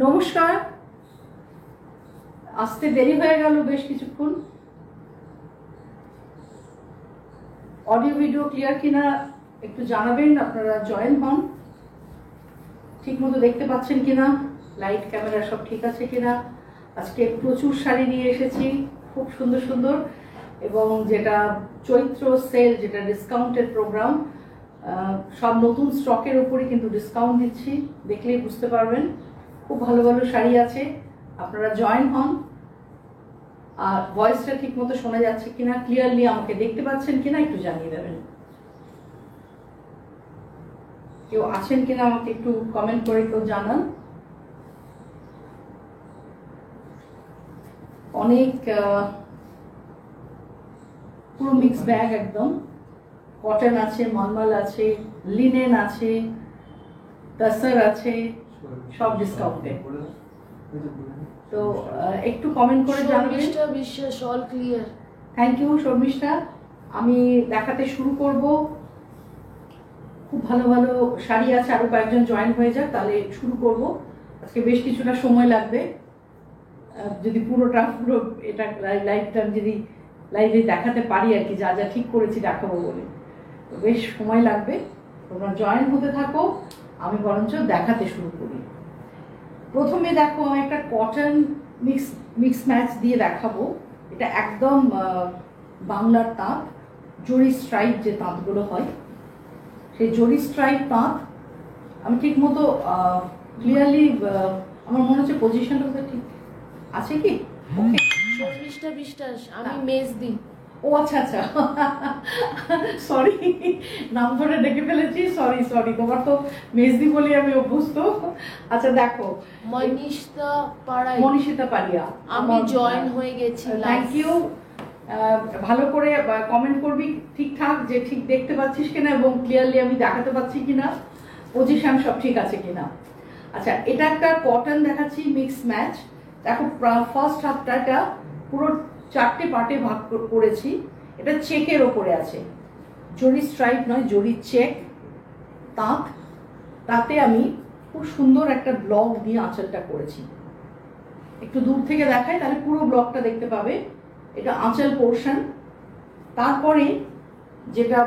নমস্কার। আসতে দেরি হয়ে গেল বেশ কিছুক্ষণ। অডিও ভিডিও ক্লিয়ার কিনা একটু জানাবেন। আপনারা জয়েন হন। ঠিকমতো দেখতে পাচ্ছেন কিনা, লাইট ক্যামেরা সব ঠিক আছে কিনা। আজকে প্রচুর শাড়ি নিয়ে এসেছি, খুব সুন্দর সুন্দর, এবং যেটা চৈত্র সেল, যেটা ডিসকাউন্টের প্রোগ্রাম, সব নতুন স্টকের উপরে কিন্তু ডিসকাউন্ট দিচ্ছি, দেখলেই বুঝতে পারবেন। খুব ভালো ভালো শাড়ি আছে, আপনারা জয়েন হন। আর ভয়েসটা ঠিক মতো শোনা যাচ্ছে কিনা, ক্লিয়ারলি আমাকে দেখতে পাচ্ছেন কিনা একটু জানিয়ে দেবেন। কেউ আছেন কিনা আমাকে একটু কমেন্ট করে কেউ জানান। অনেক পুরো মিক্স ব্যাগ, একদম কটন আছে, মালমাল আছে, লিনেন আছে, টাসার আছে, সব ডিসকাউন্টে। তো একটু কমেন্ট করে জানাবেন। Biswas all clear. Thank you Sharmistha. আমি দেখাতে শুরু করব। খুব ভালো ভালো শাড়ি আছে, আরো কয়েকজন জয়েন হয়ে যাক, তাহলে শুরু করব। আজকে বেশ কিছুটা সময় লাগবে, যদি পুরো এটা লাইভটা যদি লাইভে দেখাতে পারি আর কি, যা যা ঠিক করেছি দেখাবো বলে, তো বেশ সময় লাগবে। তোমরা জয়েন হতে থাকো, আমি বরঞ্চ দেখাতে শুরু করি। প্রথমে দেখো, একটা কটন মিক্স ম্যাচ দিয়ে দেখাবো। এটা একদম বাংলার তাঁত, জরি স্ট্রাইপ যে তাঁতগুলো হয়, সেই জরি স্ট্রাইপ তাঁত। আমি ঠিক মতো ক্লিয়ারলি, আমার মনে হচ্ছে পজিশনটা ঠিক আছে কি? ওকে, শর্মিষ্ঠা বিশ্বাস, আমি মেজদি। ও আচ্ছা আচ্ছা, সরি, নাম ধরে ডেকে ফেলেছি, সরি সরি। তোমার তো মেজদি বলি আমি অভ্যস্ত। আচ্ছা দেখো, মনীষিতা পাড়িয়া, আমি জয়েন হয়ে গেছি। Thank you. ভালো করে কমেন্ট করবি ঠিকঠাক, যে ঠিক দেখতে পাচ্ছিস কিনা এবং ক্লিয়ারলি আমি দেখাতে পাচ্ছি কিনা, পজিশন সব ঠিক আছে কিনা। আচ্ছা, এটা একটা কটন দেখাচ্ছি মিক্স ম্যাচ। দেখো, ফার্স্ট হাফটা পুরো 4টে পার্টে ভাগ করেছি। এটা চেকের ওপরে আছে, জরি স্ট্রাইপ নয়, জরি চেক তাঁত। তাতে আমি খুব সুন্দর একটা ব্লক দিয়ে আঁচলটা করেছি। একটু দূর থেকে দেখাই, তাহলে পুরো ব্লকটা দেখতে পাবে। এটা আঁচল পোর্শন। তারপরে যেটা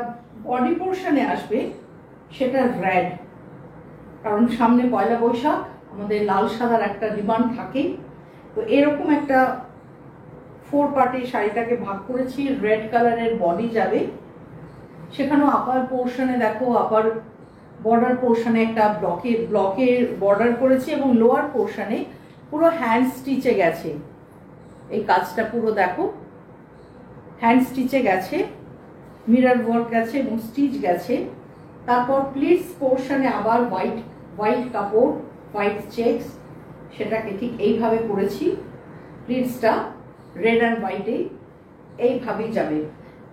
বডি পোর্শনে আসবে সেটা রেড, কারণ সামনে পয়লা বৈশাখ, আমাদের লাল সাদার একটা ডিমান্ড থাকে। তো এরকম একটা 4 পার্টে শাড়িটাকে ভাগ করেছি। রেড কালারের বডি যাবে, সেখানেও আপার পোর্শনে দেখো, আপার বর্ডার পোর্শনে একটা ব্লকের বর্ডার করেছি, এবং লোয়ার পোর্শনে পুরো হ্যান্ড স্টিচে গেছে। এই কাজটা পুরো দেখো, হ্যান্ড স্টিচে গেছে, মিরর ওয়ার্ক গেছে এবং স্টিচ গেছে। তারপর প্লিটস পোর্শনে আবার হোয়াইট কাপড়, হোয়াইট চেকস, সেটাকে ঠিক এইভাবে করেছি। প্লিটসটা রেড অ্যান্ড হোয়াইটে এইভাবেই যাবে।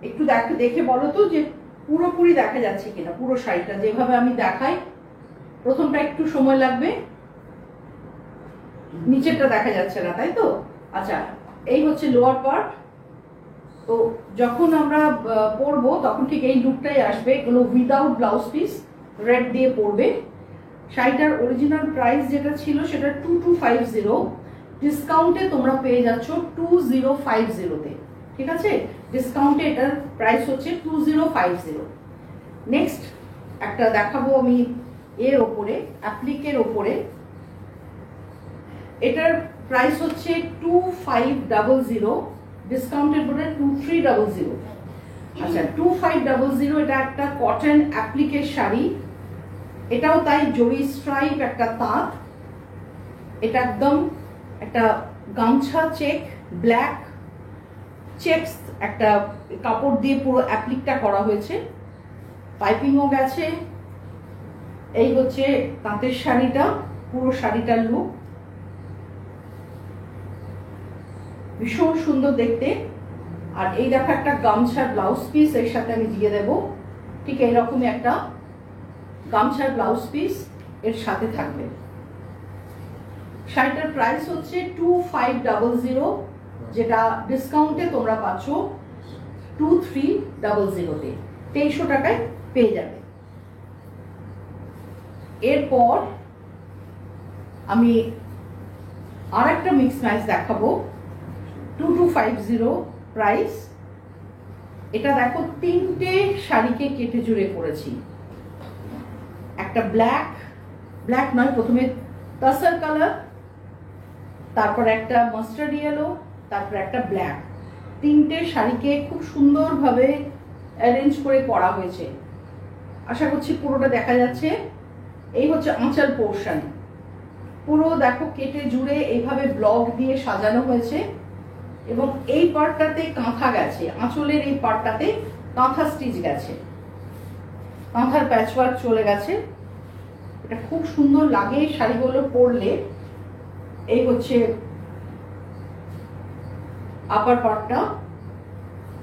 একটু দেখে বলো তো যে পুরোপুরি দেখা যাচ্ছে কিনা, পুরো শাড়িটা যেভাবে আমি দেখাই। প্রথমটা একটু সময় লাগবে, নিচেরটা দেখা যাচ্ছে না, তাই তো? আচ্ছা, এই হচ্ছে লোয়ার পার্ট। তো যখন আমরা পরবো তখন ঠিক এই লুকটাই আসবে। এগুলো উইদাউট ব্লাউজ পিস, রেড দিয়ে পরবে। শাড়িটার অরিজিনাল প্রাইস যেটা ছিল সেটা 2250, ডিসকাউন্টে তোমরা পেয়ে যাচ্ছ 2050-তে। ঠিক আছে, ডিসকাউন্টে এটার প্রাইস হচ্ছে 2050। নেক্সট একটা দেখাবো আমি এর ওপরে, অ্যাপ্লিকের ওপরে। এটার প্রাইস হচ্ছে 2500, ডিসকাউন্টের পরে 2300। আচ্ছা, 2500, এটা একটা কটন অ্যাপ্লিকের শাড়ি। এটাও তাই, জরি স্ট্রাইপ একটা তাঁত। এটা একদম একটা গামছা চেক, ব্ল্যাক চেকস একটা কাপড় দিয়ে পুরো অ্যাপ্লিকটা করা হয়েছে, পাইপিংও গেছে। এই হচ্ছে তাঁতের শাড়িটা, পুরো শাড়িটার লুক ভীষণ সুন্দর দেখতে। আর এই দেখো, একটা গামছার ব্লাউজ পিস এর সাথে আমি দিয়ে দেবো। ঠিক এইরকমই একটা গামছার ব্লাউজ পিস এর সাথে থাকবে। শাড়িটার প্রাইস হচ্ছে 2500, যেটা ডিসকাউন্টে তোমরা পাচ্ছ 2300-তে, 2300 টাকায় পেয়ে যাবে। এরপর আমি আর একটা মিক্স ম্যাচ দেখাবো, 2250 প্রাইস। এটা দেখো তিনটে শাড়িকে কেটে জুড়ে করেছি। একটা ব্ল্যাক নয়, প্রথমে টাসার কালার, তারপর একটা মাস্টার্ড ইয়েলো, তারপর একটা ব্ল্যাক। তিনটে শাড়িকে খুব সুন্দরভাবে অ্যারেঞ্জ করে করা হয়েছে। আশা করছি পুরোটা দেখা যাচ্ছে। এই হচ্ছে আঁচল পোর্শন, পুরো দেখো কেটে জুড়ে এইভাবে ব্লক দিয়ে সাজানো হয়েছে এবং এই পার্টটাতে কাঁথা গেছে, আঁচলের এই পার্টটাতে কাঁথা স্টিচ গেছে, কাঁথার প্যাচওয়ার্ক চলে গেছে। এটা খুব সুন্দর লাগে শাড়িগুলো পরলে। এই হচ্ছে আপার পার্টটা।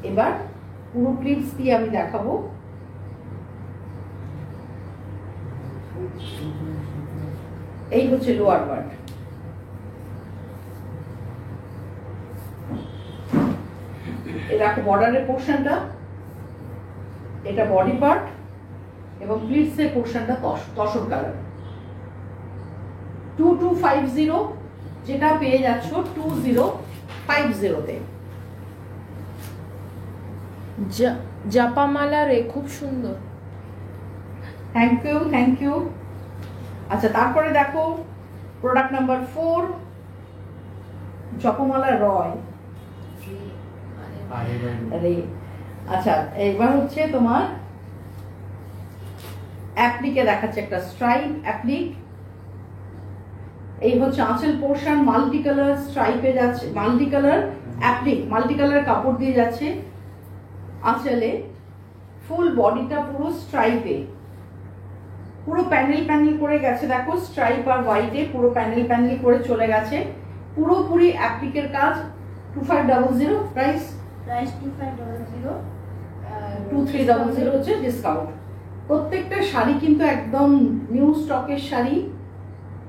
এবার পুরো প্লিটস দিয়ে আমি দেখাবো। এই হচ্ছে লোয়ার পার্ট। এই দেখো বর্ডারের পোর্শনটা, এটা বডি পার্ট এবং প্লিটস এর পোর্শনটা তসর কালার। 2250 যেটা পেয়ে যাচ্ছ 2050-তে। জাপামালা রে খুব সুন্দর। Thank you. আচ্ছা, তারপরে দেখো প্রোডাক্ট নাম্বার 4, জপমালা রয়। আচ্ছা, এবার হচ্ছে তোমার অ্যাপ্লিকে দেখাচ্ছে, একটা স্ট্রাইপ অ্যাপ্লিক। এই হচ্ছে আঁচল পোর্শন, মাল্টি কালার স্ট্রাইপে যাচ্ছে, multi colour applique, multi colour কাপড় দিয়ে যাচ্ছে আঁচলে। ফুল বডিটা পুরো স্ট্রাইপে, পুরো প্যানেল করে গেছে। দেখো স্ট্রাইপ আর হোয়াইটে পুরো প্যানেল করে চলে গেছে। পুরোপুরি অ্যাপ্লিকের কাজ। 2500 প্রাইস 2500, 2300 হচ্ছে ডিসকাউন্ট। প্রত্যেকটা শাড়ি কিন্তু একদম নিউ স্টকের শাড়ি।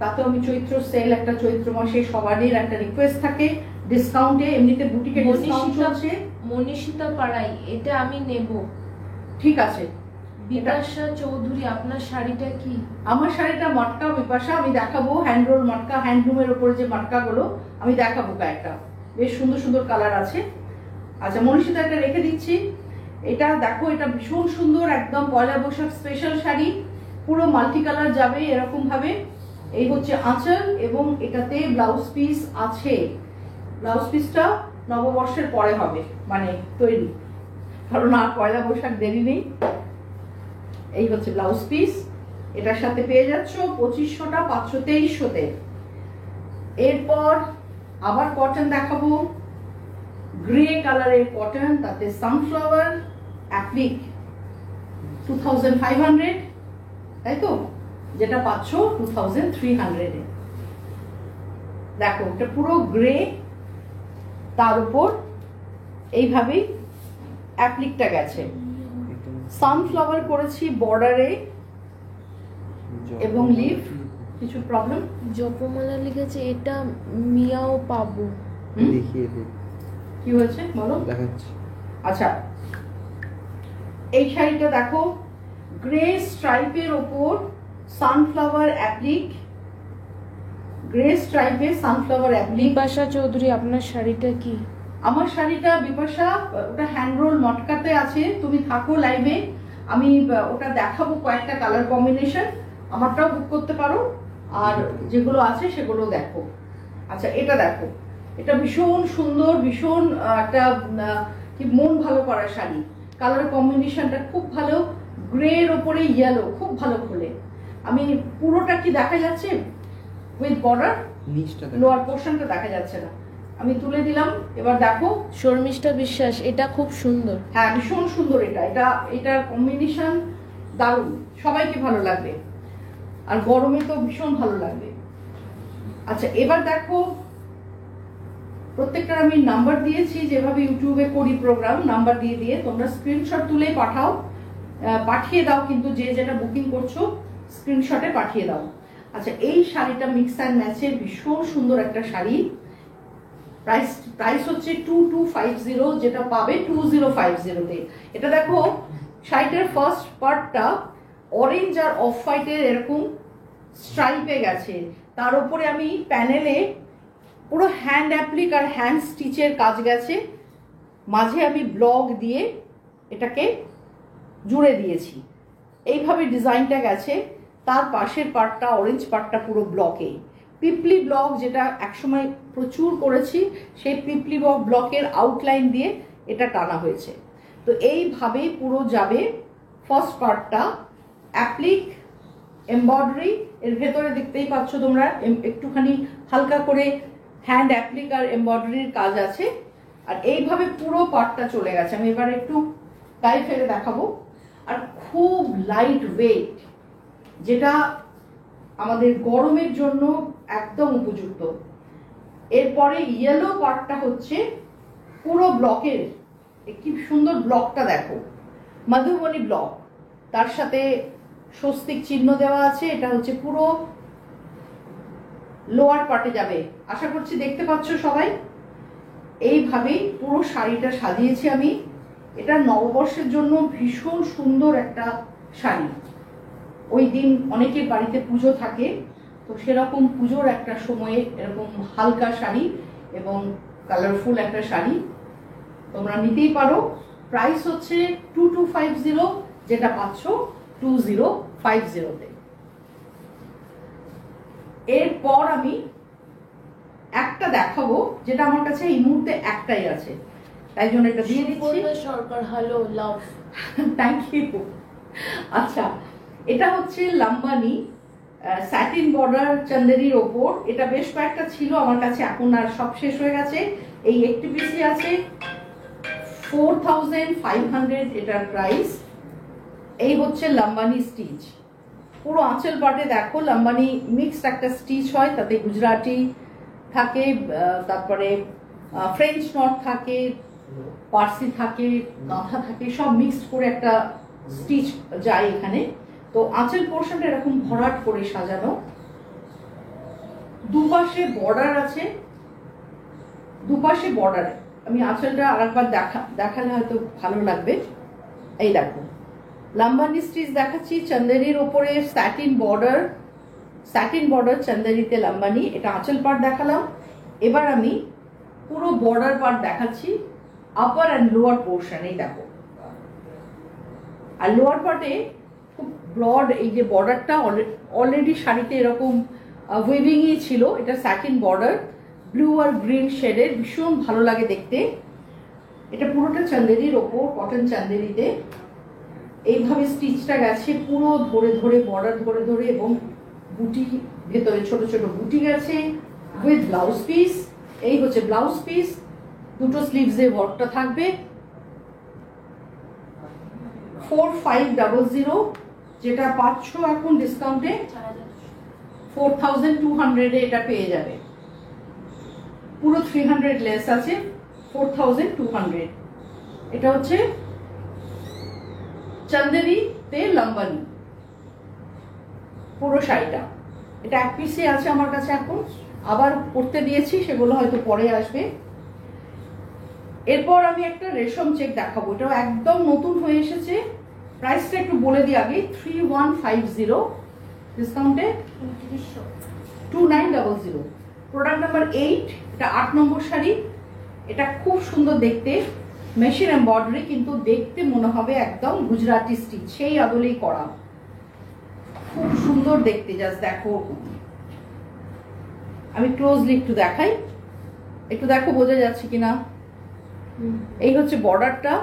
তাতে আমি চৈত্র সেল, একটা চৈত্র মাসে সবারই একটা রিকোয়েস্ট থাকে ডিসকাউন্টে, এমনিতে বুটিকে ডিসকাউন্ট চলছে। মনীষিতা পাড়াই, এটা আমি নেব। ঠিক আছে। বিপাশা চৌধুরী, আপনার শাড়িটা কি? আমার শাড়িটা মটকা বিপাশা, আমি দেখাবো হ্যান্ড রোল মটকা, হ্যান্ডলুমের উপরে যে মটকাগুলো আমি দেখাবো কয়েকটা, বেশ সুন্দর কালার আছে। আচ্ছা, মনীষিতা এটা রেখে দিচ্ছি। এটা দেখো, এটা ভীষণ সুন্দর, একদম পয়লা বৈশাখ স্পেশাল শাড়ি, পুরো মাল্টি কালার যাবে এরকম ভাবে। এই হচ্ছে আঁচল এবং এটাতে ব্লাউজ পিস আছে। ব্লাউজ পিসটা নববর্ষের পরে হবে, মানে তৈরি, কারণ আর পয়লা বৈশাখ দেরি নেই। এই হচ্ছে ব্লাউজ পিস, এটার সাথে পেয়ে যাচ্ছ 2500টা 52300-তে। এরপর আবার কটন দেখাবো, গ্রে কালারের কটন, তাতে সানফ্লাওয়ার অ্যাপ্লিক 2500, তাই তো, যেটা পাচ্ছ 2300-এ। দেখো এটা পুরো গ্রে, তার উপর এইভাবেই অ্যাপ্লিকটা গেছে। সানফ্লাওয়ার করেছি বর্ডারে এবং লিভ। কিছু প্রবলেম? জপমালা লিখেছে, এটা মিয়াও পাবো। দেখিয়ে দে, কি হয়েছে বলো, দেখাচ্ছি। আচ্ছা, এই শাড়িটা দেখো, গ্রে স্ট্রাইপের ওপর সানফ্লাওয়ার অ্যাপ্লিক, গ্রে স্ট্রাইপে সানফ্লাওয়ার অ্যাপ্লিক। বিপাশা চৌধুরী, আপনার শাড়িটা কি? আমার শাড়িটা বিপাশা, ওটা হ্যান্ড রোল মটকাতে আছে। তুমি থাকো লাইভে, আমি ওটা দেখাবো কয়েকটা কালার কম্বিনেশন, আমারটাও বুক করতে পারো, আর যেগুলো আছে সেগুলো দেখো। আচ্ছা, এটা দেখো, এটা ভীষণ সুন্দর, ভীষণ একটা কি মন ভালো করা শাড়ি। কালার কম্বিনেশনটা খুব ভালো, গ্রের ওপরে ইয়েলো, খুব ভালো খোলে। আমি পুরোটা কি দেখা যাচ্ছে উইথ বর্ডার, নিচটা লোয়ার পোর্শনটা দেখা যাচ্ছে না, আমি তুলে দিলাম। এবার দেখো শর্মিষ্ঠা বিশ্বাস, এটা খুব সুন্দর। হ্যাঁ, ভীষণ সুন্দর। এটার কম্বিনেশন দারুণ, সবাইকে ভালো লাগবে, আর গরমে তো ভীষণ ভালো লাগবে। আচ্ছা, এবার দেখো, প্রত্যেকটার আমি নাম্বার দিয়েছি, যেভাবে ইউটিউবে করি প্রোগ্রাম, নাম্বার দিয়ে তোমরা স্ক্রিনশট তুলে পাঠাও, পাঠিয়ে দাও, কিন্তু যে যেটা বুকিং করছো স্ক্রিনশটে পাঠিয়ে দাও। আচ্ছা, এই শাড়িটা মিক্স অ্যান্ড ম্যাচের ভীষণ সুন্দর একটা শাড়ি। প্রাইস হচ্ছে 2250, যেটা পাবে 2050-তে। এটা দেখো, শাড়িটার ফার্স্ট পার্টটা অরেঞ্জ আর অফ হোয়াইটের এরকম স্ট্রাইপে গেছে, তার উপরে আমি প্যানেলে পুরো হ্যান্ড অ্যাপ্লিক আর হ্যান্ড স্টিচের কাজ গেছে, মাঝে আমি ব্লক দিয়ে এটাকে জুড়ে দিয়েছি, এইভাবে ডিজাইনটা গেছে। তার পাশের পার্টটা, অরেঞ্জ পার্টটা পুরো ব্লকে, পিপলি ব্লক যেটা একসময় প্রচুর করেছি, সেই পিপলি ব্লকের আউটলাইন দিয়ে এটা টানা হয়েছে। তো এইভাবেই পুরো যাবে। ফার্স্ট পার্টটা অ্যাপ্লিক এমব্রয়ডারি, এর ভেতরে দেখতেই পাচ্ছ তোমরা একটুখানি হালকা করে হ্যান্ড অ্যাপ্লিক আর এমব্রয়ডারির কাজ আছে। আর এইভাবে পুরো পার্টটা চলে গেছে। আমি এবার একটু গায়ে ফেলে দেখাবো। আর খুব লাইট ওয়েট, যেটা আমাদের গরমের জন্য একদম উপযুক্ত। এরপরে ইয়েলো পার্টটা হচ্ছে পুরো ব্লকের, কি সুন্দর ব্লকটা দেখো, মধুবনী ব্লক, তার সাথে স্বস্তিক চিহ্ন দেওয়া আছে। এটা হচ্ছে পুরো লোয়ার পার্টে যাবে, আশা করছি দেখতে পাচ্ছ সবাই। এইভাবেই পুরো শাড়িটা সাজিয়েছি আমি। এটা নববর্ষের জন্য ভীষণ সুন্দর একটা শাড়ি। ওই দিন অনেকের বাড়িতে পুজো থাকে, তো সেরকম পুজোর একটা সময়ে এরকম হালকা শাড়ি এবং কালারফুল একটা শাড়ি তোমরা নিতেই পারো। প্রাইস হচ্ছে 2250, যেটা পাচ্ছ 2050-তে। এরপর আমি একটা দেখাবো, যেটা আমার কাছে এই মুহূর্তে একটাই আছে, তাই জন্য এটা দিয়ে দিচ্ছি। Sarkar, hello, love. Thank you. আচ্ছা, এটা হচ্ছে লাম্বানি স্যাটিন বর্ডার চান্দেরির ওপর। এটা বেশ কয়েকটা ছিল আমার কাছে, এখন আর সব শেষ হয়ে গেছে। এই একটি পিসি আছে, 4500 এটার প্রাইস। এই হচ্ছে লাম্বানি স্টিচ। পুরো আঁচল পাটে দেখো লাম্বানি মিক্সড একটা স্টিচ হয়, তাতে গুজরাটি থাকে, তারপরে ফ্রেঞ্চ নট থাকে, পার্সি থাকে, গাঁথা থাকে, সব মিক্সড করে একটা স্টিচ যায় এখানে। তো আঁচল পোর্শনটা এরকম ভরাট করে সাজানো। দুপাশে বর্ডার আছে, দুপাশে বর্ডার। আমি আঁচলটা আরেকবার দেখালে হয়তো ভালো লাগবে। এই দেখো লাম্বানি স্টিচ দেখাচ্ছি, চান্দেরির ওপরে স্যাটিন বর্ডার চান্দেরিতে লাম্বানি। এটা আঁচল পার্ট দেখালাম। এবার আমি পুরো বর্ডার পার্ট দেখাচ্ছি, আপার অ্যান্ড লোয়ার পোর্শন। এই দেখো, আর লোয়ার পার্টে খুব ব্রড এই যে বর্ডারটা অলরেডি শাড়িতে এরকম উইভিংই ছিল। এটা স্যাটিন বর্ডার, ব্লু আর গ্রিন শেডের, ভীষণ ভালো লাগে দেখতে। এটা পুরোটা চান্দেরির ওপর, কটন চান্দেরিতে। এইভাবে স্টিচটা গেছে পুরো ধরে ধরে, বর্ডার ধরে ধরে, এবং বুটি ভেতরে ছোট ছোট বুটি গেছে উইথ ব্লাউজ পিস। এই হচ্ছে ব্লাউজ পিস, দুটো স্লিভসে ওয়ার্কটা থাকবে। 4500, যেটা পাচ্ছ এখন ডিসকাউন্টে 4200 এটা পেয়ে যাবে। পুরো 300 লেস আছে, 4200। এটা হচ্ছে চান্দেরিতে লাম্বানি পুরো শাড়িটা। এটা এক পিসে আছে আমার কাছে এখন, আবার পরতে দিয়েছি, সেগুলো হয়তো পরে আসবে। এরপর আমি একটা রেশম চেক দেখাবো, এটাও একদম নতুন হয়ে এসেছে। প্রাইসটা একটু বলে দিই আগে, 3150, ডিসকাউন্টে 2900। প্রোডাক্ট নাম্বার 8, এটা 8 নম্বর শাড়ি। এটা খুব সুন্দর দেখতে, মেশিন এমব্রয়ডারি, কিন্তু দেখতে মনে হবে একদম গুজরাটি স্টিচ, সেই আদলেই করা। খুব সুন্দর দেখতে, জাস্ট দেখো। আমি ক্লোজলি একটু দেখাই, একটু দেখো বোঝা যাচ্ছে কিনা। এই হচ্ছে বর্ডারটা,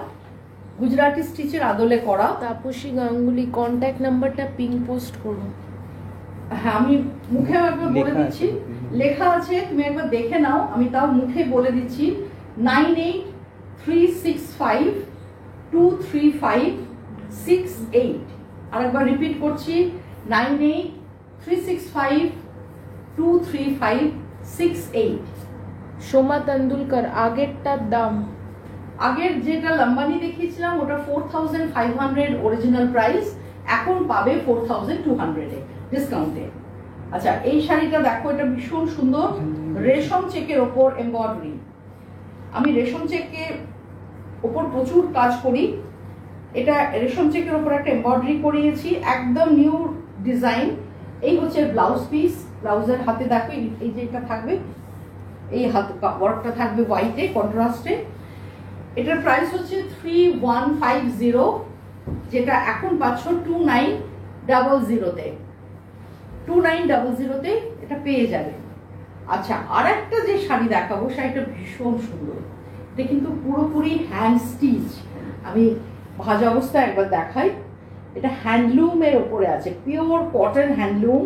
গুজরাটি স্টিচের আদলে করা। তাপসী গাঙ্গুলি, কন্ট্যাক্ট নাম্বারটা পিন পোস্ট করো। হ্যাঁ, আমি মুখে একবার বলে দিচ্ছি, লেখা আছে, তুমি একবার দেখে নাও। আমি তাও মুখে বলে দিচ্ছি, 9836523568। আরেকবার রিপিট করছি, 9836523568। সোমা তেন্ডুলকার, আগেরটার দাম? আগের যেটা লাম্বানি দেখিয়েছিলাম ওটা 4500 অরিজিনাল প্রাইস, এখন পাবে 4200 ডিসকাউন্টে। আচ্ছা, এই শাড়িটা দেখো, এটা ভীষণ সুন্দর, রেশম চেকের ওপর এমব্রয়ডারি। আমি রেশম চেকের ওপর প্রচুর কাজ করি। এটা রেশম চেকের ওপর একটা এমব্রয়ডারি করিয়েছি, একদম নিউ ডিজাইন। এই হচ্ছে ব্লাউজ পিস, ব্লাউজের হাতে দেখো এই যে এটা থাকবে, এই হাত ওয়ার্কটা থাকবে হোয়াইটে কন্ট্রাস্টে। এটার প্রাইস হচ্ছে 3150, যেটা এখন পাচ্ছ 2900-তে। 2900-তে এটা পেয়ে যাবে। আচ্ছা, আর একটা যে শাড়ি দেখাবো শাড়িটা ভীষণ সুন্দর। এটা কিন্তু পুরোপুরি হ্যান্ড স্টিচ। আমি ভাজা অবস্থায় একবার দেখাই। এটা হ্যান্ডলুমের ওপরে আছে, পিওর কটন হ্যান্ডলুম,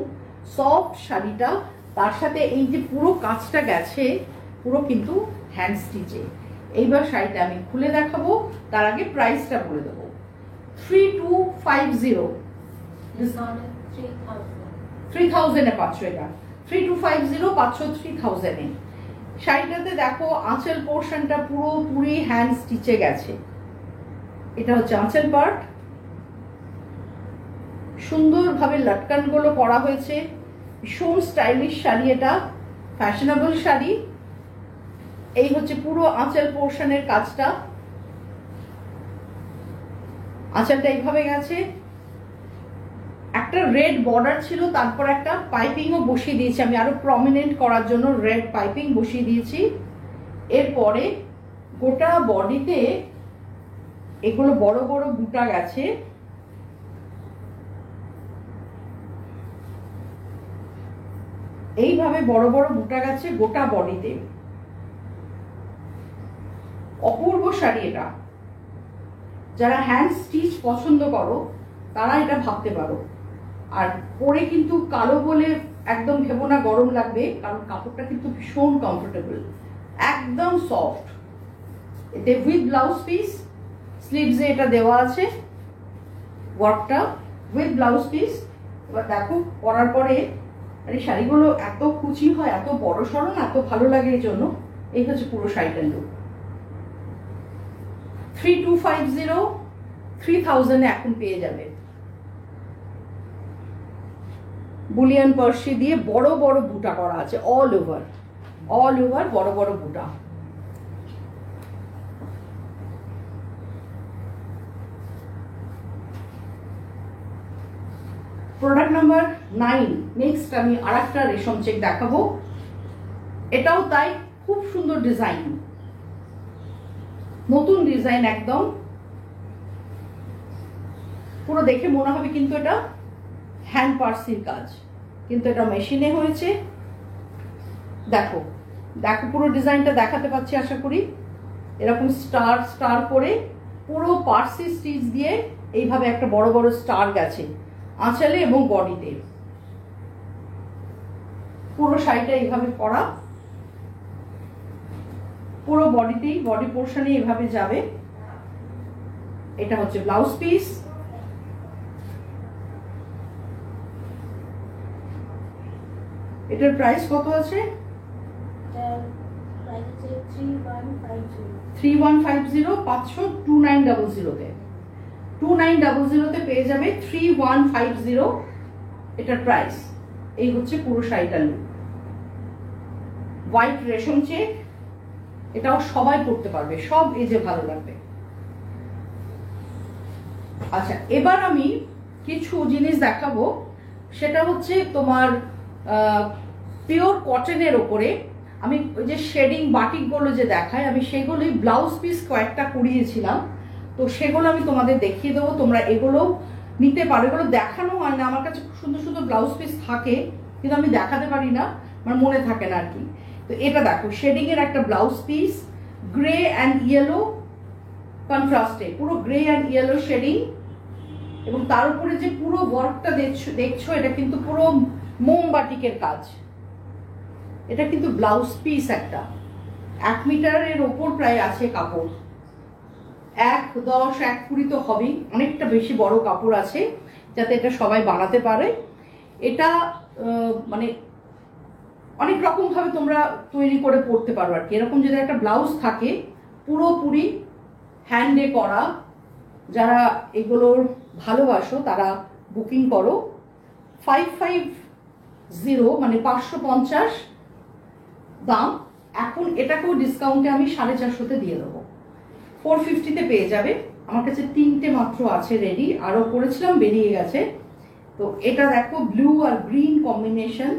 সফট শাড়িটা। তার সাথে এই যে পুরো কাজটা গেছে পুরো কিন্তু হ্যান্ড স্টিচে। এইবার শাড়িটা আমি খুলে দেখাবো, তার আগে প্রাইসটা বলে দেবো। 3250, ডিসকাউন্টে 3000-এ পাচ্ছ। এটা 3250 পাচ্ছ 3000-এ। শাড়িটাতে দেখো আঁচল পোর্শনটা পুরোপুরি হ্যান্ড স্টিচে গেছে। এটা হচ্ছে আঁচল পার্ট, সুন্দরভাবে লটকানগুলো করা হয়েছে। ভীষণ স্টাইলিশ শাড়ি, এটা ফ্যাশনেবল শাড়ি। এই হচ্ছে পুরো আঁচল পোর্শনের কাজটা। আঁচলটা এইভাবে গেছে, একটা রেড বর্ডার ছিল, তারপর একটা পাইপিংও বসিয়ে দিয়েছি আমি আরো প্রমিনেন্ট করার জন্য, রেড পাইপিং বসিয়ে দিয়েছি। এরপরে গোটা বডিতে এগুলো বড় বড় বুটা গেছে। এইভাবে বড় বড় বুটা গেছে গোটা বডিতে। অপূর্ব শাড়ি এটা। যারা হ্যান্ড স্টিচ পছন্দ করো তারা এটা ভাবতে পারো। আর পরে কিন্তু কালো বলে একদম ভেবো না গরম লাগবে, কারণ কাপড়টা কিন্তু ভীষণ কমফোর্টেবল, একদম সফট। এতে উইথ ব্লাউজ পিস, স্লিভসে এটা দেওয়া আছে ওয়ার্কটা উইথ ব্লাউজ পিস। এবার দেখো পরার পরে এই শাড়িগুলো এত কুচি হয়, এত বড় সড়ো, এত ভালো লাগে। এই জন্য এই হচ্ছে পুরো শাড়িটার লুক। 3250, 3000-এ এখন পেয়ে যাবে। বুলিয়ান পার্সি দিয়ে বড় বড় বুটা করা আছে, অল ওভার বড় বড় বুটা। Product number 9। নেক্সট আমি আরেকটা রেশম চেক দেখাবো। এটাও তাই, খুব সুন্দর ডিজাইন, নতুন ডিজাইন একদম। পুরো দেখে মনে হবে কিন্তু এটা হ্যান্ড পার্সির কাজ, কিন্তু এটা মেশিনে হয়েছে। দেখো দেখো পুরো ডিজাইনটা দেখাতে পাচ্ছি আশা করি। এরকম স্টার স্টার করে পুরো পার্সি স্টিচ দিয়ে এইভাবে একটা বড় বড় স্টার গেছে আঁচলে এবং বডিতে। পুরো শাড়িটা এইভাবে করা, পুরো বডিতেই, বডি পোর্শনে এভাবে যাবে। এটা হচ্ছে ব্লাউজ পিস। এটার প্রাইস কত আছে? 3150, 500, 2900-তে। 2900-তে পেয়ে যাবে 3150 এটার প্রাইস। এই হচ্ছে পুরো শাড়িটার লুক। হোয়াইট রেশম চেক, এটাও সবাই পরতে পারবে, সব এজে ভালো লাগবে। আচ্ছা, এবার আমি কিছু জিনিস দেখাবো, সেটা হচ্ছে তোমার পিওর কটনের ওপরে। আমি ওই যে শেডিং বাটিকগুলো যে দেখায়, আমি সেগুলোই ব্লাউজ পিস কয়েকটা করিয়েছিলাম, তো সেগুলো আমি তোমাদের দেখিয়ে দেবো। তোমরা এগুলো নিতে পারো, এগুলো দেখানো হয় না, আমার কাছে খুব সুন্দর সুন্দর ব্লাউজ পিস থাকে কিন্তু আমি দেখাতে পারি না, আমার মনে থাকে না আর কি। তো এটা দেখো, শেডিং এর একটা blouse piece, grey and yellow কন্ট্রাস্টে, পুরো গ্রে অ্যান্ড ইয়েলো শেডিং, এবং তার উপরে যে পুরো ওয়ার্কটা দেখছো এটা কিন্তু পুরো মোমবাটিকের কাজ। এটা কিন্তু ব্লাউজ পিস একটা 1 মিটারের ওপর প্রায় আছে কাপড়, 110, 120 তো হবেই, অনেকটা বেশি বড় কাপড় আছে যাতে এটা সবাই বানাতে পারে। এটা মানে অনেক রকম ভাবে তোমরা তৈরি করে পড়তে পারো আর কি। এরকম যদি একটা ব্লাউজ থাকে পুরোপুরি হ্যান্ডে করা, যারা এগুলোর ভালোবাসো তারা বুকিং করো। 550 মানে 550 দাম। এখন এটাকেও ডিসকাউন্টে আমি 450-তে দিয়ে দেবো, 450-তে পেয়ে যাবে। আমার কাছে 3টে মাত্র আছে রেডি, আরও করেছিলাম বেরিয়ে গেছে। তো এটা দেখো, ব্লু আর গ্রিন কম্বিনেশন,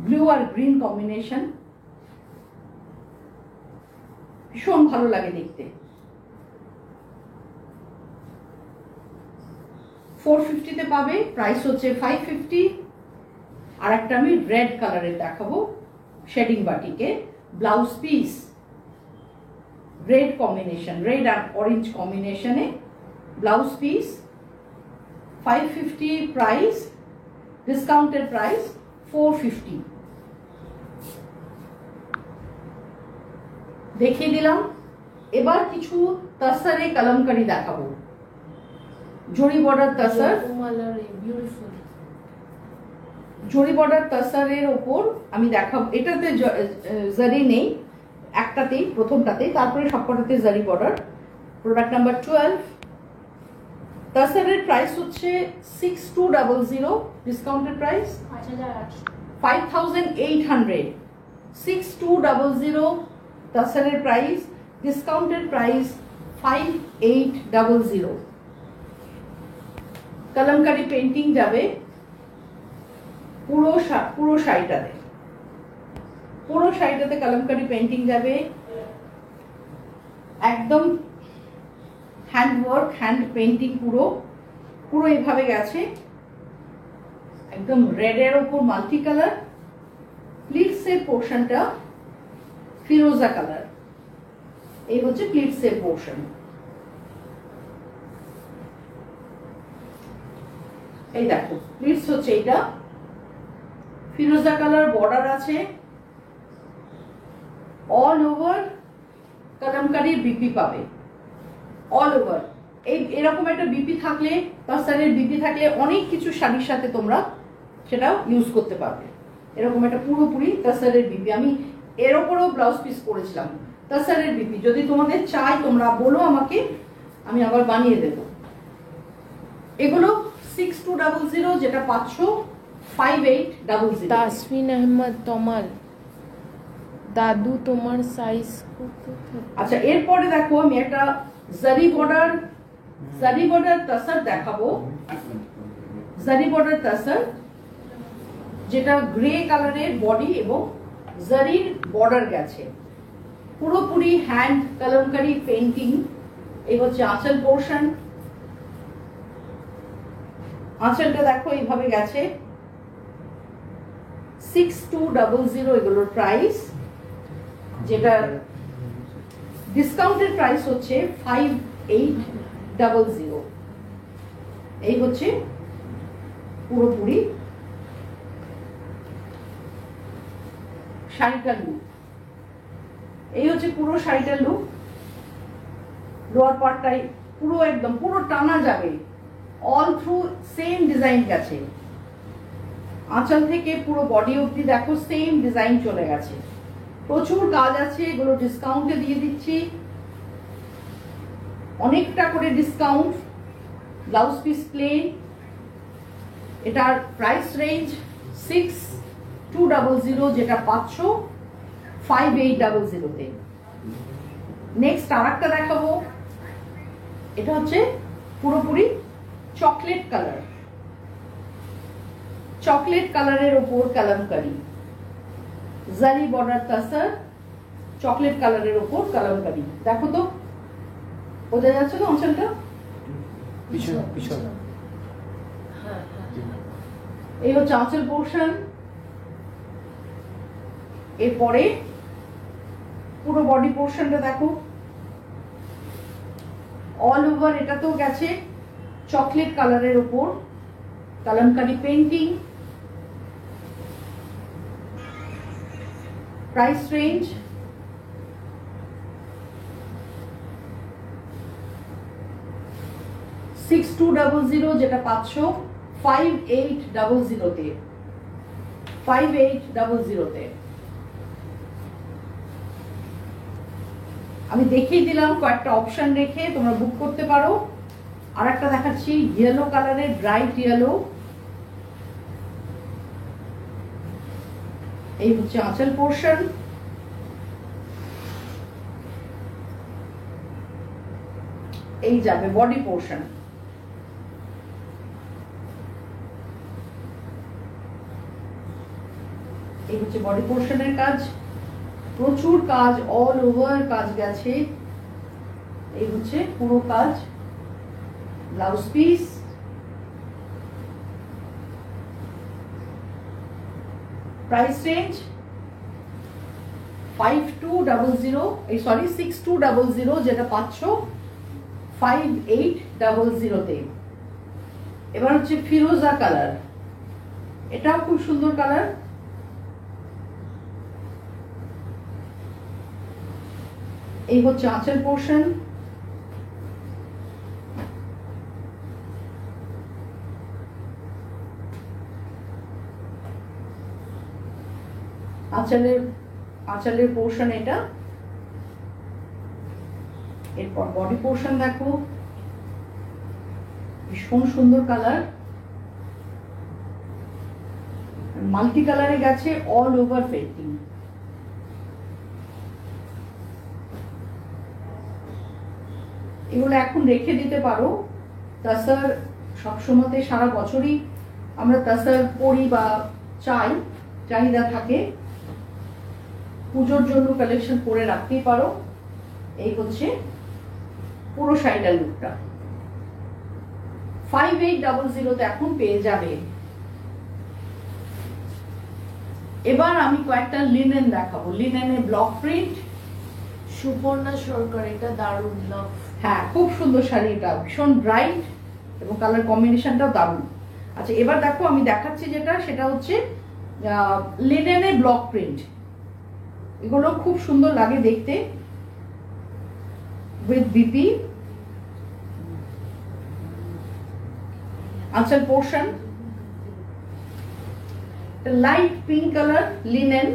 ব্লু আর গ্রিন কম্বিনেশন, ভীষণ ভালো লাগে দেখতে। 450 তে পাবে, প্রাইস হচ্ছে 550। আর একটা আমি রেড কালারের দেখাবো, শেডিং বাটিকে, blouse piece red combination, red আর অরেঞ্জ কম্বিনেশনে blouse piece, 550 price, discounted price 450। দেখিয়ে দিলাম। এবার কিছু তাসারে কলমকারি দেখাবো, zari border tussar, beautiful zari border তাসারের ওপর আমি দেখাবো। এটাতে জারি নেই, একটাতেই, প্রথমটাতেই, তারপরে সবকটাতে জারি বর্ডার। Product number 12। তাসারের প্রাইস হচ্ছে 6200, ডিসকাউন্টেড প্রাইস 5800। 6200 তাসারের price, discounted price 5800। Kalamkari painting যাবে পুরো শাড়িটাতে, পুরো শাড়িটাতে কলমকারি পেন্টিং যাবে, একদম হ্যান্ড ওয়ার্ক, হ্যান্ড পেন্টিং, পুরো এইভাবে গেছে, একদম রেডের ওপর মাল্টি কালার, প্লিটসের পোর্শনটা ফিরোজা কালার, এই হচ্ছে প্লিটসের পোর্শন। এই দেখো প্লিটস হচ্ছে এইটা, ফিরোজা কালার বর্ডার আছে, অল ওভার কলমকারীর বিপি পাবে, অল ওভার। এরকম একটা বিপি থাকলে, তাসারের বিপি থাকলে অনেক কিছু শাড়ির সাথে তোমরা সেটা ইউজ করতে পারবে। এরকম একটা পুরোপুরি তাসারের বিপি, আমি এর ওপরেও ব্লাউজ পিস করেছিলাম তাসারের বিপি। যদি তোমাদের চাই তোমরা বলো আমাকে, আমি আবার বানিয়ে দেব। এগুলো 6200, যেটা 500, 5800। তাসফিন আহমদ তমাল, দাদু তোমার সাইজ কত? আচ্ছা, এরপরে দেখো আমি একটা জারি বর্ডার তাসার দেখাবো, জারি বর্ডার তাসার, যেটা গ্রে কালারের বডি এবং জারির বর্ডার গেছে, পুরোপুরি হ্যান্ড কলমকারি পেন্টিং। এই হচ্ছে আঁচল পোর্শন, আঁচলটা দেখো এইভাবে গেছে, 6200 এগুলোর প্রাইস, যেটা ডিসকাউন্টেড প্রাইস হচ্ছে 5800। এই হচ্ছে পুরোপুরি শাড়িটার লুক, এই হচ্ছে পুরো শাড়িটার লুক। লোয়ার পার্টটাই পুরো একদম পুরো টানা যাবে, অল থ্রু সেম ডিজাইন গেছে, আঁচল থেকে পুরো বডি অবধি দেখো সেম ডিজাইন চলে গেছে, প্রচুর কাজ আছে। এগুলো ডিসকাউন্টে দিয়ে দিচ্ছি, অনেকটা করে ডিসকাউন্ট। ব্লাউজ পিস প্লেন, এটার প্রাইস রেঞ্জ 6200, যেটা 500, 5800 তে। নেক্সট আর একটা দেখাবো, এটা হচ্ছে পুরোপুরি চকলেট কালার, চকলেট কালারের ওপর কলমকারি, জারি বর্ডার তাসার, চকলেট কালারের ওপর কলমকারি। দেখো তো বোঝা যাচ্ছে তো অঞ্চলটা? এই হচ্ছে আঁচল পোর্শন। এরপরে পুরো বডি পোর্শনটা দেখো, অল ওভার এটাতেও গেছে চকলেট কালারের ওপর কলমকারি পেন্টিং। প্রাইস রেঞ্জ 6200, যেটা 500, 5800 তে, 5800 তে। আমি দেখিয়ে দিলাম কয়েকটা অপশন রেখে তোমরা বুক করতে পারো। আর একটা দেখাচ্ছি ইয়েলো কালারের, ব্রাইট ইয়েলো, এই হচ্ছে আঁচল পোর্শন। এই যাবে বডি পোর্শন, এই হচ্ছে বডি পোর্শনের কাজ। প্রচুর কাজ, অল ওভার কাজ গেছে। এই হচ্ছে পুরো কাজ, ব্লাউজ পিস। প্রাইস রেঞ্জ 6200, যেটা পাচ্ছ 5800-তে। এবার হচ্ছে ফিরোজা কালার, এটাও খুব সুন্দর কালার। এই হচ্ছে আঁচল পোর্শন, আঁচলের পোর্শন এটা। এরপর বডি পোর্শন দেখো, ভীষণ সুন্দর কালার, মাল্টি কালারে গেছে, অল ওভার ফেল্টিং। এগুলো এখন রেখে দিতে পারো। তাসার সবসময় সারা বছরই আমরা তাসার পরি বা চাহিদা থাকে, পুজোর জন্য কালেকশন করে রাখতেই পারো। এই হচ্ছে পুরো শাড়িটার লুকটা, 5800-তে এখন পেয়ে যাবে। এবার আমি কয়েকটা লিনেন দেখাবো, লিনেনে ব্লক প্রিন্ট। সুপর্ণা সরকার, এটা দারুণ লাভ। হ্যাঁ, খুব সুন্দর শাড়ি, এটা ভীষণ ব্রাইট এবং কালার কম্বিনেশনটাও দারুণ। আচ্ছা, এবার দেখো আমি দেখাচ্ছি যেটা, সেটা হচ্ছে লিনেনে ব্লক প্রিন্ট। এগুলো খুব সুন্দর লাগে দেখতে, উইথ বিপি। আঁচল portion light pink colour linen,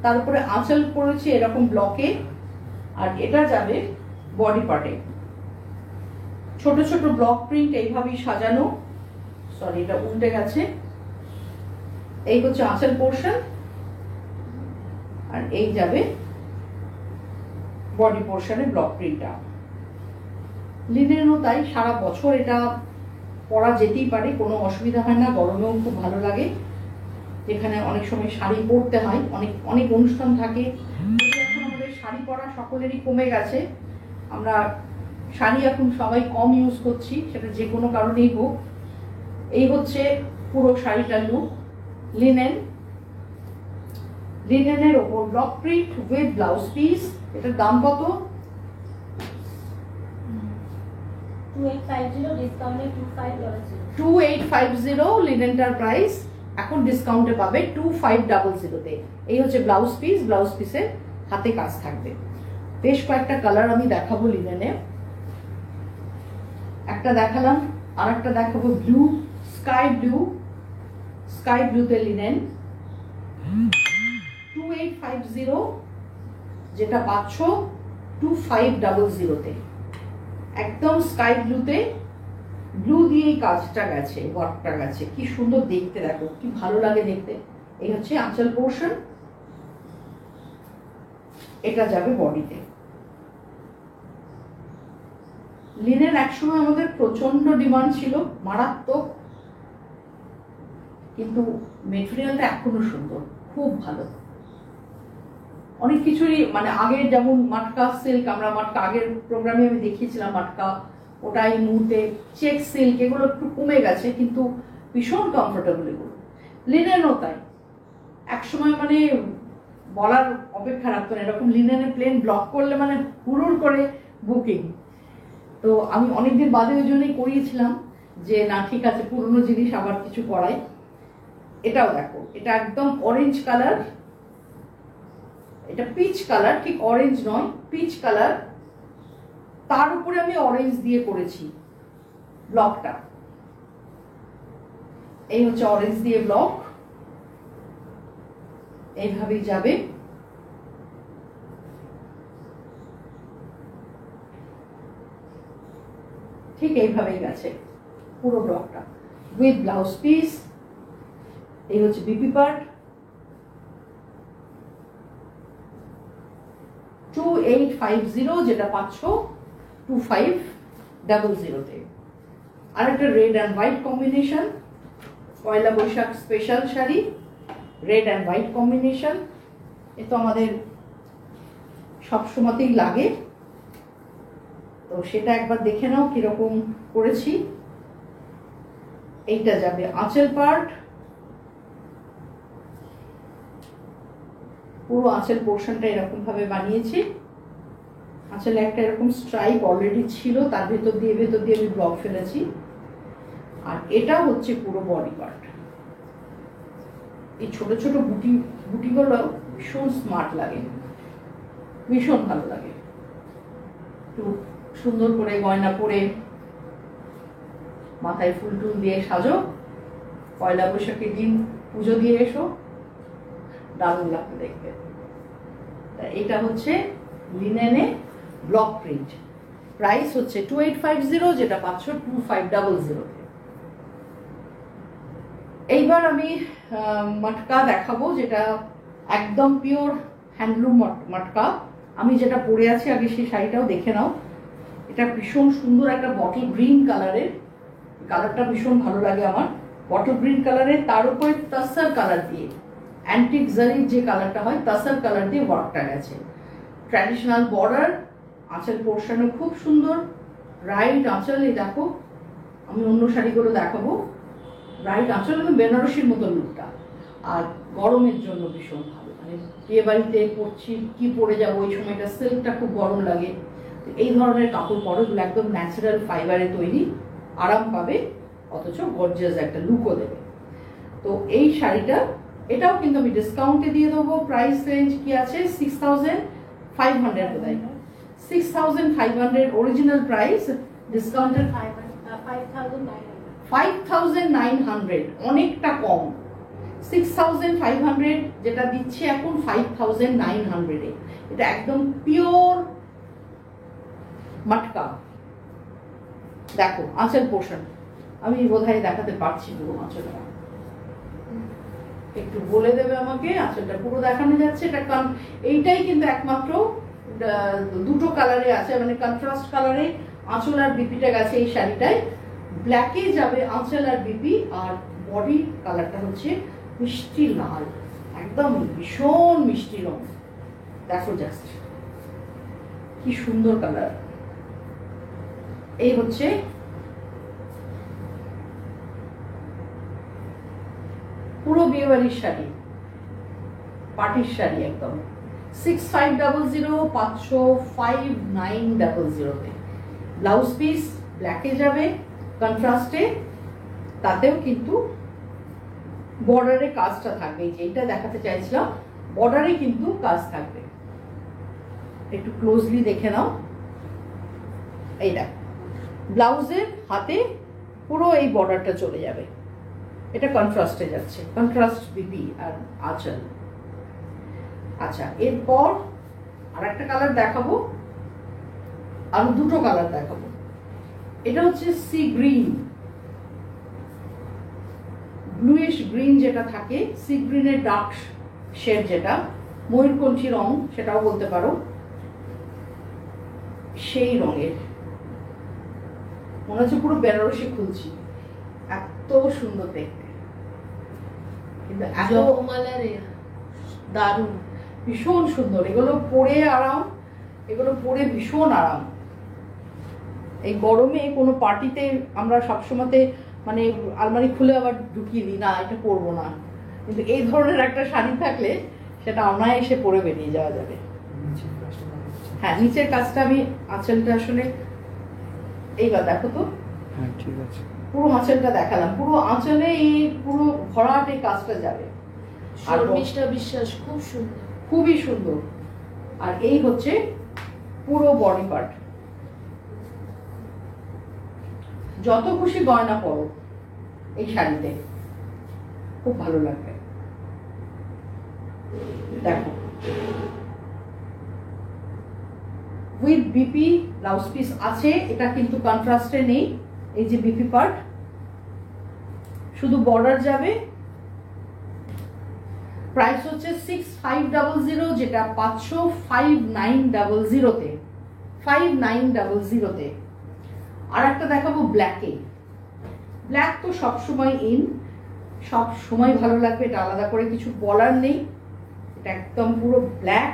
তার উপরে আঁচল পড়েছে এরকম ব্লকে, আর এটা যাবে বডি পার্টে। ছোট ছোট ব্লক প্রিন্ট এইভাবেই সাজানো, সরি এটা উল্টে গেছে। এই হচ্ছে আঁচল পোর্শন, আর এই যাবে বডি পোর্শনে ব্লক প্রিন্টটা। লিনেনও তাই, সারা বছর এটা পরা যেতেই পারে, কোনো অসুবিধা হয় না, গরমেও খুব ভালো লাগে। যেখানে অনেক সময় শাড়ি পরতে হয়, অনেক অনুষ্ঠান থাকে, এখন আমাদের শাড়ি পরা সকলেরই কমে গেছে। আমরা শাড়ি এখন সবাই কম ইউজ করছি, সেটা যে কোনো কারণেই হোক। এই হচ্ছে পুরো শাড়িটার লুক, লিনেনের ওপর block print with blouse piece. এটার দাম কত? 2850, ডিসকাউন্টে 2500। 2850 লিনেনটার প্রাইস, এখন ডিসকাউন্টে পাবে 2500-তে। এই হচ্ছে ব্লাউজ পিস, ব্লাউজ পিসের হাতে কাজ থাকবে। বেশ কয়েকটা কালার আমি দেখাবো লিনেনে, একটা দেখালাম, আর একটা দেখাবো ব্লু, স্কাই ব্লুতে লিনেন 2850, যেটা পাচ্ছ 2500-তে। একদম স্কাই ব্লুতে, ব্লু দিয়েই কাজটা গেছে, ওয়ার্কটা গেছে, কি সুন্দর দেখতে, দেখো কি ভালো লাগে দেখতে। এই হচ্ছে আঁচল পোর্শন, এটা যাবে বডিতে। লিনেন একসময় আমাদের প্রচন্ড ডিমান্ড ছিল, মারাত্মক, কিন্তু মেটেরিয়ালটা এখনো সুন্দর, খুব ভালো। অনেক কিছুই মানে আগের যেমন মাটকা সিল্ক, আমরা মাটকা আগের প্রোগ্রামে আমি দেখিয়েছিলাম মাটকা, ওটা এই মুহূর্তে চেক সিল্ক, এগুলো একটু কমে গেছে, কিন্তু ভীষণ কমফোর্টেবল এগুলো। লিনেনও তাই, একসময় মানে বলার অপেক্ষা রাখতো না, এরকম লিনেনে প্লেন ব্লক করলে মানে হুড়ুর করে বুকিং। তো আমি অনেকদিন বাদে ওই জন্যই করিয়েছিলাম যে না ঠিক আছে, পুরনো জিনিস আবার কিছু করাই। এটাও দেখো, এটা একদম অরেঞ্জ কালার, এটা পিচ কালার, ঠিক অরেঞ্জ নয়, পিচ কালার, তার উপরে আমি অরেঞ্জ দিয়ে করেছি ব্লকটা। এই হচ্ছে অরেঞ্জ দিয়ে ব্লক, এইভাবেই যাবে। ঠিক এইভাবেই গেছে পুরো ব্লকটা উইথ ব্লাউজ পিস। এই হচ্ছে বিপি পার্ট, 2850, যেটা পাচ্ছ 2500-তে। আর একটা red and white combination, Poila Baishakh special শাড়ি, রেড অ্যান্ড হোয়াইট কম্বিনেশন, এ তো আমাদের সব সময়তেই লাগে, তো সেটা একবার দেখে নাও কিরকম করেছি। এইটা যাবে আঁচল পার্ট, পুরো আঁচল পোর্শনটা এরকম ভাবে বানিয়েছি। আঁচলে একটা এরকম স্ট্রাইপ অলরেডি ছিল, তার ভেতর দিয়ে আমি ব্লক ফেলেছি। আর এটা হচ্ছে পুরো বডি পার্ট। এই ছোট ছোট বুটিগুলো ভীষণ স্মার্ট লাগে, ভীষণ ভালো লাগে। একটু সুন্দর করে গয়না পরে মাথায় ফুল টুল দিয়ে সাজো, পয়লা বৈশাখের দিন পুজো দিয়ে এসো, দারুণ লাগবে দেখতে। এটা হচ্ছে লিনেনে ব্লক প্রিন্ট, প্রাইস হচ্ছে 2850, যেটা পাচ্ছ 2500। এইবার আমি মটকা দেখাবো, যেটা একদম পিওর হ্যান্ডলুম মটকা। আমি যেটা পরে আছি আগে সেই শাড়িটাও দেখে নাও। এটা ভীষণ সুন্দর একটা বটল গ্রিন কালারের, কালারটা ভীষণ ভালো লাগে আমার। বটল গ্রিন কালারের, তার উপরে তাসার কালার দিয়ে, অ্যান্টিক জারির যে কালারটা হয় তাসার কালার দিয়ে ওয়ার্কটা গেছে। ট্র্যাডিশনাল বর্ডার, আঁচল পোর্শনও খুব সুন্দর, রাইট আঁচল। এই দেখো, আমি অন্য শাড়িগুলো দেখাবো। রাইট আঁচল বেনারসির মতো লুকটা, আর গরমের জন্য ভীষণ ভালো। মানে বিয়ে বাড়িতে পরছি, কি পরে যাবো ওই সময়টা, সিল্কটা খুব গরম লাগে। এই ধরনের কাপড় পরো, এগুলো একদম ন্যাচারাল ফাইবারে তৈরি, আরাম পাবে, অথচ গর্জিয়াস একটা লুকও দেবে। তো এই শাড়িটা, এটাও কিন্তু আমি ডিসকাউন্টে দিয়ে দেবো। প্রাইস রেঞ্জ কি আছে? 6500 বোধহয়, 6500 অরিজিনাল প্রাইস, ডিসকাউন্টেড 5900, অনেকটা কম। 6500 যেটা দিচ্ছে এখন 5900 এ। এটা একদম পিওর মটকা। দেখো আঁচল পোর্শন, আমি বোধহয় দেখাতে পারছি পুরো আঁচলটা, একটু বলে দেবে আমাকে। আঁচলটা পুরো দেখানো যাচ্ছে। এটা এইটাই কিন্তু একমাত্র দুটো কালারে আছে, মানে কন্ট্রাস্ট কালারে আঁচল আর বিপিটা গেছে এই শাড়িটায়। ব্ল্যাকে যাবে আঁচল আর বিপি, আর বডি কালারটা হচ্ছে মিষ্টি লাল, একদম ভীষণ মিষ্টি রং। দেখো জাস্ট কি সুন্দর কালার। এই হচ্ছে পুরো বিয়েবাড়ির শাড়ি, পার্টির শাড়ি একদম। 6500 পাচ্ছ 5900 তে। ব্লাউজ পিস ব্ল্যাকে যাবে কন্ট্রাস্টে, তাতেও কিন্তু বর্ডারে কাজটা থাকবে। যেটা দেখাতে চাইছিলাম, বর্ডারে কিন্তু কাজ থাকবে। একটু ক্লোজলি দেখে নাও। এই দেখ, ব্লাউজের হাতে পুরো এই বর্ডারটা চলে যাবে। এটা কন্ট্রাস্টে যাচ্ছে, কন্ট্রাস্ট বিপি আর আঁচল। আচ্ছা, এরপর আর একটা কালার দেখাবো, আর দুটো কালার দেখাবো। এটা হচ্ছে সি গ্রিন, ব্লুইশ গ্রিন যেটা থাকে, সি গ্রিনের ডার্ক শেড, যেটা ময়ূরকণ্ঠী রং সেটাও বলতে পারো, সেই রঙের। মনে হচ্ছে পুরো বেনারসি খুলছি, এত সুন্দর দেখতে, কিন্তু এত দারুণ, ভীষণ সুন্দর। এগুলো পরে আরাম, এগুলো পরে ভীষণ আরাম। এই গরমে কোনো পার্টিতে আমরা সবসময়তে মানে আলমারি খুলে আবার ঢুকিয়ে দিই, না এটা পরবো না, কিন্তু এই ধরনের একটা শাড়ি থাকলে সেটা অনায়াসে পরে বেরিয়ে যাওয়া যাবে। হ্যাঁ, নিচের কাজটা আমি আঁচলটা আসলে এইবার দেখো তো। হ্যাঁ ঠিক আছে, পুরো আঁচলটা দেখালাম, পুরো আঁচলে এই পুরো ভরাট এই কাজটা যাবে। আর শর্মিষ্ঠা বিশ্বাস খুব সুন্দর, খুবই সুন্দর। আর এই হচ্ছে পুরো বডি পার্ট। যত খুশি গয়না পরো এই শাড়িতে, খুব ভালো লাগবে। দেখো, উইথ বিপি ব্লাউজ পিস আছে, এটা কিন্তু কন্ট্রাস্টে নেই। এই যে বিপি পার্ট, শুধু বর্ডার যাবে। প্রাইস হচ্ছে 6500, যেটা পাচ্ছ 5900 তে, 5900 তে। আর একটা দেখাবো ব্ল্যাকে। ব্ল্যাক তো সবসময় ইন, সব সময় ভালো লাগবে, এটা আলাদা করে কিছু বলার নেই। এটা একদম পুরো ব্ল্যাক,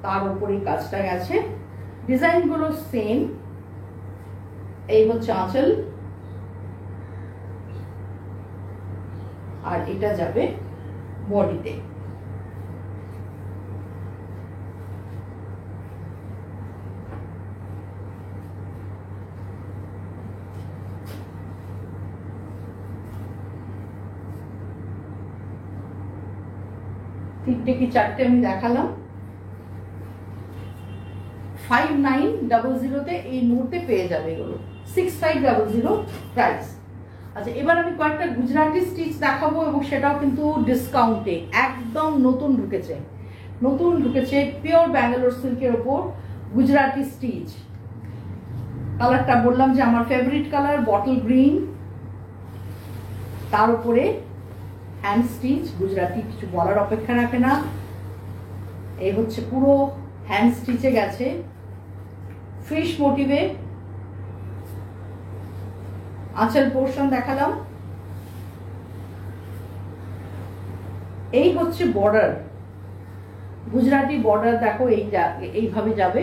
তার উপরে কাজটা গেছে, ডিজাইনগুলো সেম। এই হচ্ছে আঁচল, আর এটা যাবে বডিতে। তিনটে কি চারটে আমি দেখালাম। 5900 এই মুহূর্তে পেয়ে যাবে এগুলো, 6500 প্রাইস। আচ্ছা, এবার আমি কয়েকটা গুজরাটি স্টিচ দেখাবো এবং সেটাও কিন্তু ডিসকাউন্টে, একদম নতুন ঢুকেছে, পিওর ব্যাঙ্গালোর সিল্কের ওপর গুজরাটি স্টিচ। কালারটা বললাম যে আমার ফেভারিট কালার, বটল গ্রিন, তার উপরে হ্যান্ড স্টিচ। গুজরাটি কিছু বলার অপেক্ষা রাখে না। এই হচ্ছে পুরো হ্যান্ড স্টিচে গেছে, ফিশ মোটিভে। আঁচল পোর্শন দেখালাম। এই হচ্ছে বর্ডার, গুজরাটি বর্ডার দেখো, এইভাবে যাবে,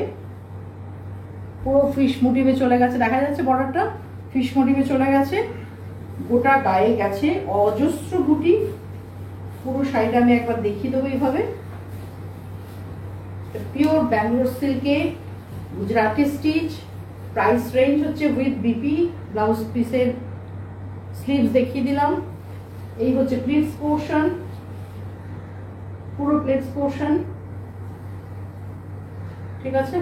পুরো ফিশ মোটিভে চলে গেছে। দেখা যাচ্ছে বর্ডারটা ফিশ মোটিভে চলে গেছে, গোটা গায়ে গেছে অজস্র বুটি। পুরো শাড়িটা আমি একবার দেখিয়ে দেবো এইভাবে। পিওর ব্যাঙ্গালোর সিল্কে গুজরাটি স্টিচ। প্রাইস রেঞ্জ হচ্ছে উইথ বিপি, ব্লাউজ পিসের স্লিভস দেখিয়ে দিলাম। এই হচ্ছে প্লিটস পোর্শন, পুরো প্লিটস পোর্শন, ঠিক আছে।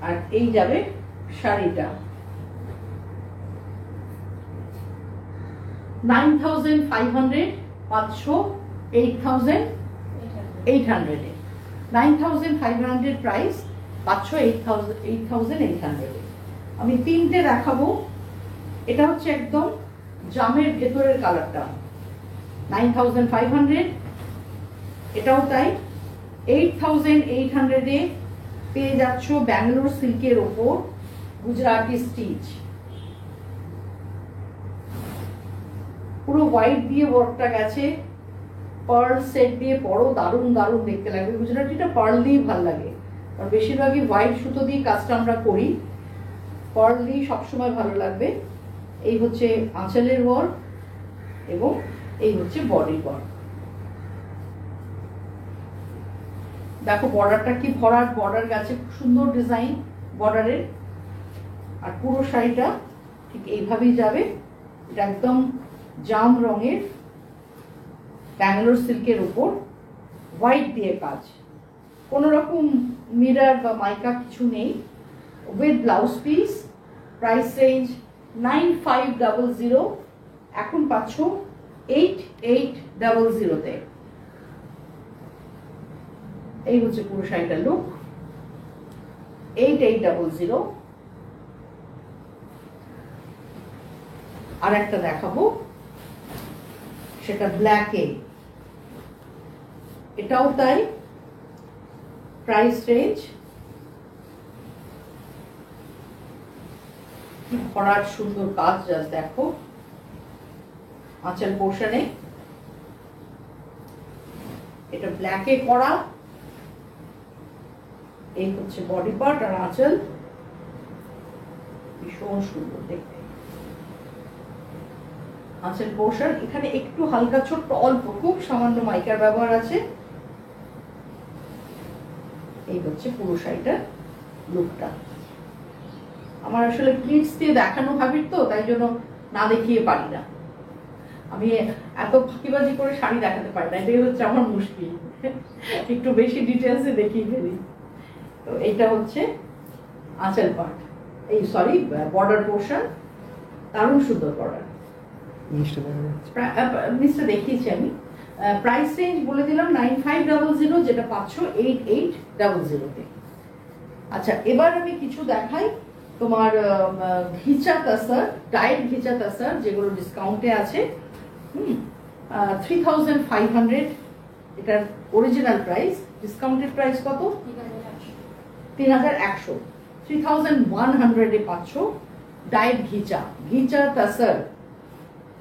আর এই যাবে শাড়িটা। 9500, 500, 8800 এ। 9500 প্রাইস, 500, 8800 এ। আমি তিনটে দেখাবো। এটা হচ্ছে একদম জামের ভেতরের কালারটা, 9500। এটাও তাই, 8800 এ পেয়ে যাচ্ছ ব্যাঙ্গালোর সিল্কের ওপর গুজরাটি স্টিচ। পুরো হোয়াইট দিয়ে ওয়ার্কটা গেছে, পার্ল সেট দিয়ে পরো, দারুণ দারুণ দেখতে লাগবে। গুজরাটিটা পার্ল দিয়ে ভালো লাগে, কারণ বেশিরভাগই হোয়াইট সুতো দিয়ে কাজটা আমরা করি, পার্ল দিয়ে সবসময় ভালো লাগবে। এই হচ্ছে আঁচলের ওয়ার্ক এবং এই হচ্ছে বডির ওয়ার্ক। দেখো বর্ডারটা কি ভরাট বর্ডার গেছে, খুব সুন্দর ডিজাইন বর্ডারের। আর পুরো শাড়িটা ঠিক এইভাবেই যাবে। এটা একদম জাম রঙের ব্যাঙ্গালোর সিল্কের উপর হোয়াইট দিয়ে কাজ, কোনো রকম মিরর বা মাইকা কিছু নেই, with blouse piece. Price range 9500, এখন পাচ্ছ 8800-তে। এই হচ্ছে পুরো শাড়িটার লুক, 8800। আর একটা দেখাবো, সেটা ব্ল্যাকে, এটাও তাই। প্রাইস রেঞ্জ, কি ভরাট সুন্দর কাজ, জাস্ট দেখো আঁচল পোর্শনে। এটা ব্ল্যাকে করা। এই হচ্ছে বডি পার্ট আর আঁচল, ভীষণ সুন্দর দেখতে। আঁচল পোর্শন, এখানে একটু হালকা ছোট্ট অল্প খুব সামান্য মাইকার ব্যবহার আছে। এই হচ্ছে পুরো শাড়িটার লুকটা। আমার আসলে প্লিটস দিয়ে দেখানো হ্যাবিট তো, তাই জন্য না দেখিয়ে পারি না, আমি এত ফাঁকিবাজি করে শাড়ি দেখাতে পারি না, এটাই হচ্ছে আমার মুশকিল, একটু বেশি ডিটেলসে দেখিয়ে ফেলি। তো এইটা হচ্ছে আঁচল পার্ট, এই সরি বর্ডার পোর্শন, দারুণ সুন্দর বর্ডার। নিচটা দেখিয়েছি আমি। প্রাইস রেঞ্জ বলে দিলাম 9500, যেটা পাচ্ছ 8800-তে। আচ্ছা, এবার আমি কিছু দেখাই তোমার ঘিচা তাসার, ডায়েট ঘিচা তাসার, যেগুলো ডিসকাউন্টে আছে। 3500 এটার অরিজিনাল প্রাইস, ডিসকাউন্টেড প্রাইস কত? 3100। 3100-এ পাচ্ছ ডায়েট ঘিচা তাসার।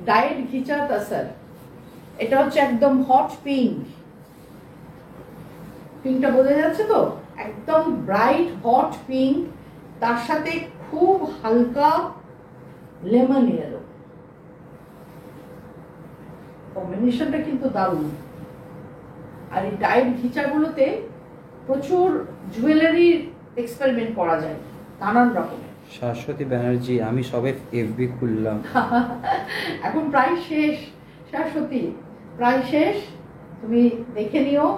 ডায়েট ঘিচা তাসার। এটা হচ্ছে একদম হট পিঙ্ক। পিঙ্কটা বোঝা যাচ্ছে তো? একদম ব্রাইট হট পিঙ্ক, তার সাথে খুব হালকা লেমন ইয়েলো। কম্বিনেশনটা কিন্তু দারুণ। আর এই ডায়েট ঘিচাগুলোতে প্রচুর জুয়েলারি এক্সপেরিমেন্ট করা যায় নানান রকমের। শাশ্বতী ব্যানার্জি, আমি সবে এফবি খুললাম। এখন প্রায় শেষ শাশ্বতী, প্রায় শেষ। তুমি দেখে নিও।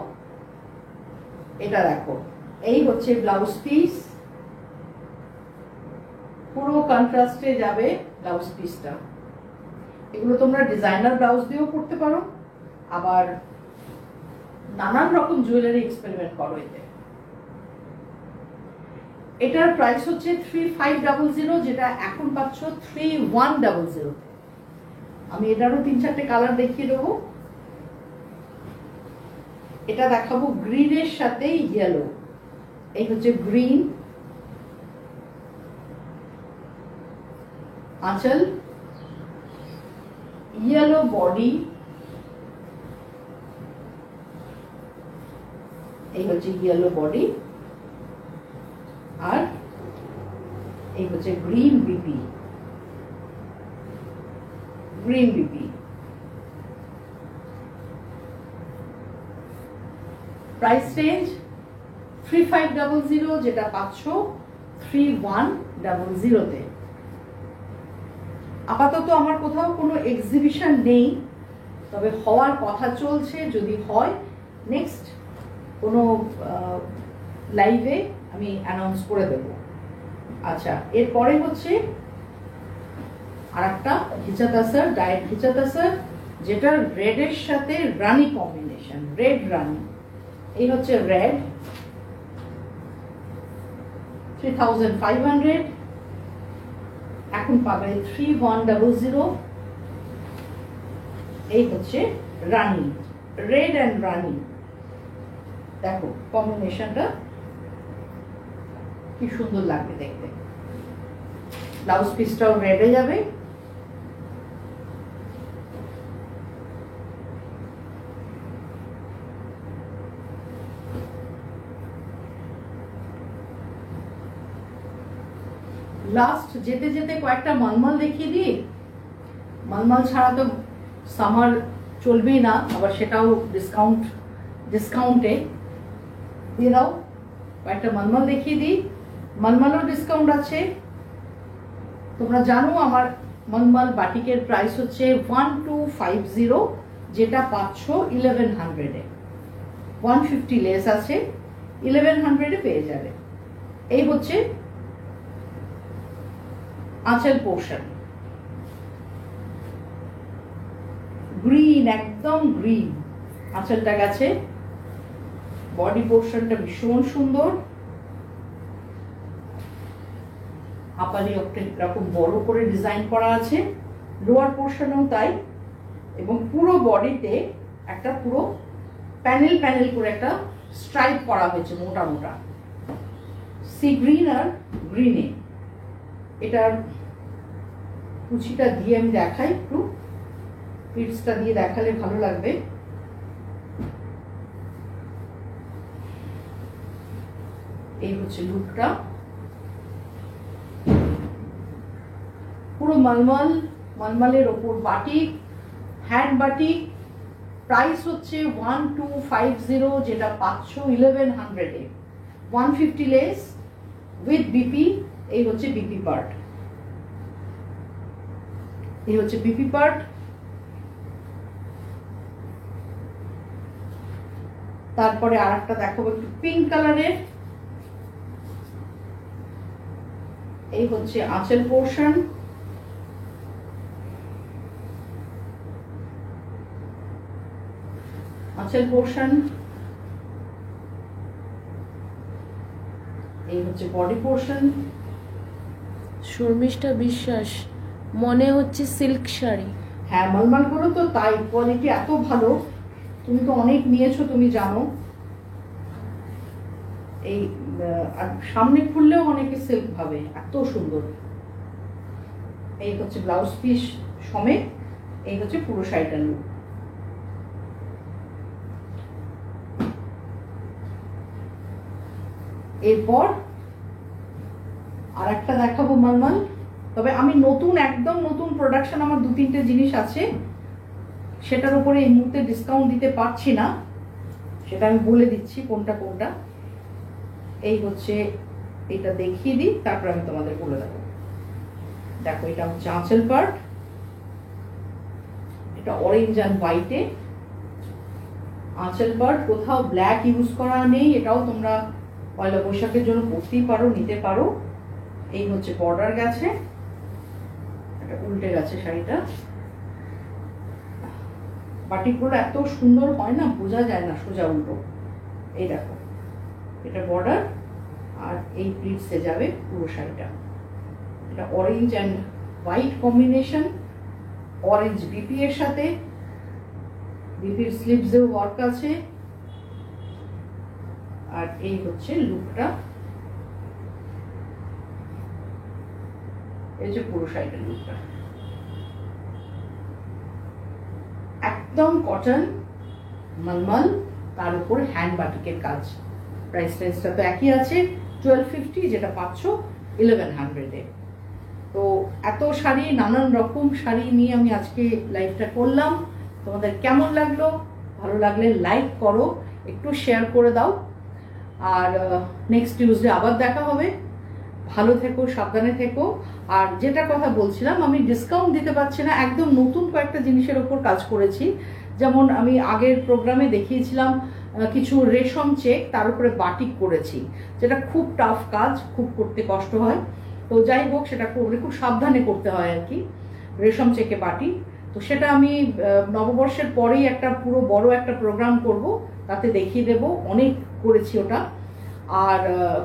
এটা দেখো, এই হচ্ছে ব্লাউজ পিস, পুরো কন্ট্রাস্টে যাবে ব্লাউজ পিসটা। এগুলো তোমরা ডিজাইনার ব্লাউজ দিয়েও পরতে পারো, আবার নানান রকম জুয়েলারি এক্সপেরিমেন্ট করো এতে। এটার প্রাইস হচ্ছে 3500, যেটা এখন পাচ্ছ 3100। আমি এটারও 3-4টে কালার দেখিয়ে দেবো। এটা দেখাবো গ্রিনের সাথে ইয়েলো। এই হচ্ছে গ্রিন, আঁচল, ইয়েলো বডি, এই হচ্ছে ইয়েলো বডি, আর এই হচ্ছে green BP. Green BP price range 3500, যেটা পাচ্ছ 3100-তে। আপাতত আমার কোথাও কোনো এক্সিবিশন নেই, তবে হওয়ার কথা চলছে। যদি হয় নেক্সট কোনো লাইভে আমি অ্যানাউন্স করে দেব। আচ্ছা, এরপরে হচ্ছে আর একটা ঘিচা তাসার, ডায়েট ঘিচা তাসার, যেটা রেডের সাথে রানি কম্বিনেশন, রেড রানি। এই হচ্ছে রেড, 3500, এখন পাবে 3100। এই হচ্ছে রানি, রেড অ্যান্ড রানি। দেখো কম্বিনেশনটা কি সুন্দর লাগবে দেখতে। ব্লাউজ পিসটাও রেডে যাবে। লাস্ট যেতে যেতে কয়েকটা মালমাল দেখিয়ে দিই। মালমাল ছাড়া তো সামার চলবেই না, আবার সেটাও ডিসকাউন্টে দিয়ে দাও। কয়েকটা মালমাল দেখিয়ে দিই। মালমালও ডিসকাউন্ট আছে। তোমরা জানো আমার মালমাল বাটিকের প্রাইস হচ্ছে 1250, যেটা পাচ্ছ 1100-এ। 150 লেস আছে, 1100-এ পেয়ে যাবে। এই হচ্ছে আঁচল পোর্শন, গ্রিন, একদম গ্রিন আঁচলটা গেছে। বডি পোর্শনটা ভীষণ সুন্দর, আপালি এরকম বড় করে ডিজাইন করা আছে, লোয়ার পোর্শনেও তাই, এবং পুরো বডিতে একটা পুরো প্যানেল প্যানেল করে একটা স্ট্রাইপ করা হয়েছে মোটা মোটা, সি গ্রিন আর গ্রিনে। এটার কুচিটা দিয়ে আমি দেখাই, একটু পিটসটা দিয়ে দেখালে ভালো লাগবে। এই হচ্ছে লুকটা, পুরো মালমাল, মালমালের ওপর বাটিক, হ্যান্ড বাটিক। প্রাইস হচ্ছে 1250, যেটা পাচ্ছ 1100-এ। 150 লেস উইথ বিপি। এই হচ্ছে বিপি পার্ট, এই হচ্ছে বিপি পার্ট। তারপরে আর একটা দেখাবো একটু পিঙ্ক কালারের। এই হচ্ছে আঁচল পোর্শন, আঁচল পোর্শন। এই হচ্ছে বডি পোর্শন। শর্মিষ্ঠা বিশ্বাস, মনে হচ্ছে সিল্ক শাড়ি। হ্যাঁ, মালমাল গুলো তো তাই, কোয়ালিটি এত ভালো। তুমি তো অনেক নিয়েছো, তুমি জানো। এই আর সামনে খুললেও অনেকে সিল্ক ভাবে, এত সুন্দর। এই হচ্ছে ব্লাউজ পিস সমেত এই হচ্ছে পুরো শাড়িটার লুক। এরপর আর একটা দেখাবো মালমাল, তবে আমি নতুন একদম নতুন প্রোডাকশন আমার 2-3টে জিনিস আছে, সেটার উপরে এই মুহূর্তে ডিসকাউন্ট দিতে পারছি না, সেটা আমি বলে দিচ্ছি কোনটা কোনটা। এই হচ্ছে, এটা দেখিয়ে দিই তারপর আমি তোমাদের বলে দেবো। দেখো এটা হচ্ছে আঁচল পার্ট, এটা অরেঞ্জ অ্যান্ড হোয়াইটে আঁচল পার্ট, কোথাও ব্ল্যাক ইউজ করা নেই, এটাও তোমরা পয়লা বৈশাখের জন্য পরতেই পারো, নিতে পারো। এই হচ্ছে বর্ডার গেছে, এটা উল্টে গেছে শাড়িটা, বাটিকগুলো এত সুন্দর হয় না, বোঝা যায় না সোজা উল্টো। এই দেখো এটা বর্ডার, আর এই প্লিটসে যাবে পুরো শাড়িটা। এটা orange and white combination, orange BP এর সাথে, বিপির স্লিভসেও ওয়ার্ক আছে। আর এই হচ্ছে লুকটা, এই যে পুরো শাড়িটার লুকটা, একদম কটন মলমল, তার উপর হ্যান্ড বাটিকের কাজ। প্রাইস রেঞ্জটা তো একই আছে 1250, যেটা পাচ্ছ 1100-এ। তো এত শাড়ি, নানান রকম শাড়ি নিয়ে আমি আজকে লাইভটা করলাম। তোমাদের কেমন লাগলো? ভালো লাগলে লাইক করো, একটু শেয়ার করে দাও। আর নেক্সট টিউসডে আবার দেখা হবে। ভালো থেকো, সাবধানে থেকো। আর যেটা কথা বলছিলাম, আমি ডিসকাউন্ট দিতে পারছি না, একদম নতুন কয়েকটা জিনিসের ওপর কাজ করেছি। যেমন আমি আগের প্রোগ্রামে দেখিয়েছিলাম কিছু রেশম চেক, তার উপরে বাটিক করেছি, যেটা খুব টাফ কাজ, খুব করতে কষ্ট হয়। তো যাই হোক, সেটা করলে খুব সাবধানে করতে হয় আর কি, রেশম চেকে বাটি। তো সেটা আমি নববর্ষের পরেই একটা পুরো বড় একটা প্রোগ্রাম করব, তাতে দেখিয়ে দেব, অনেক করেছি ওটা। আর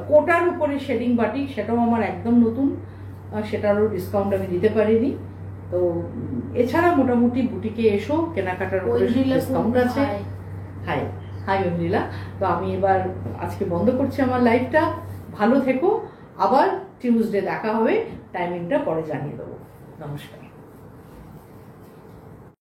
কোটার উপরে শেডিং বাটিক, সেটাও আমার একদম নতুন, সেটারও ডিসকাউন্ট আমি দিতে পারিনি। তো এছাড়া মোটামুটি বুটিকে এসো, কেনাকাটার উপরে ডিসকাউন্ট আছে। High high Aindrila. তো আমি এবার আজকে বন্ধ করছি আমার লাইভটা। ভালো থেকো, আবার টিউসডে দেখা হবে, টাইমিংটা পরে জানিয়ে দেবো। নমস্কার।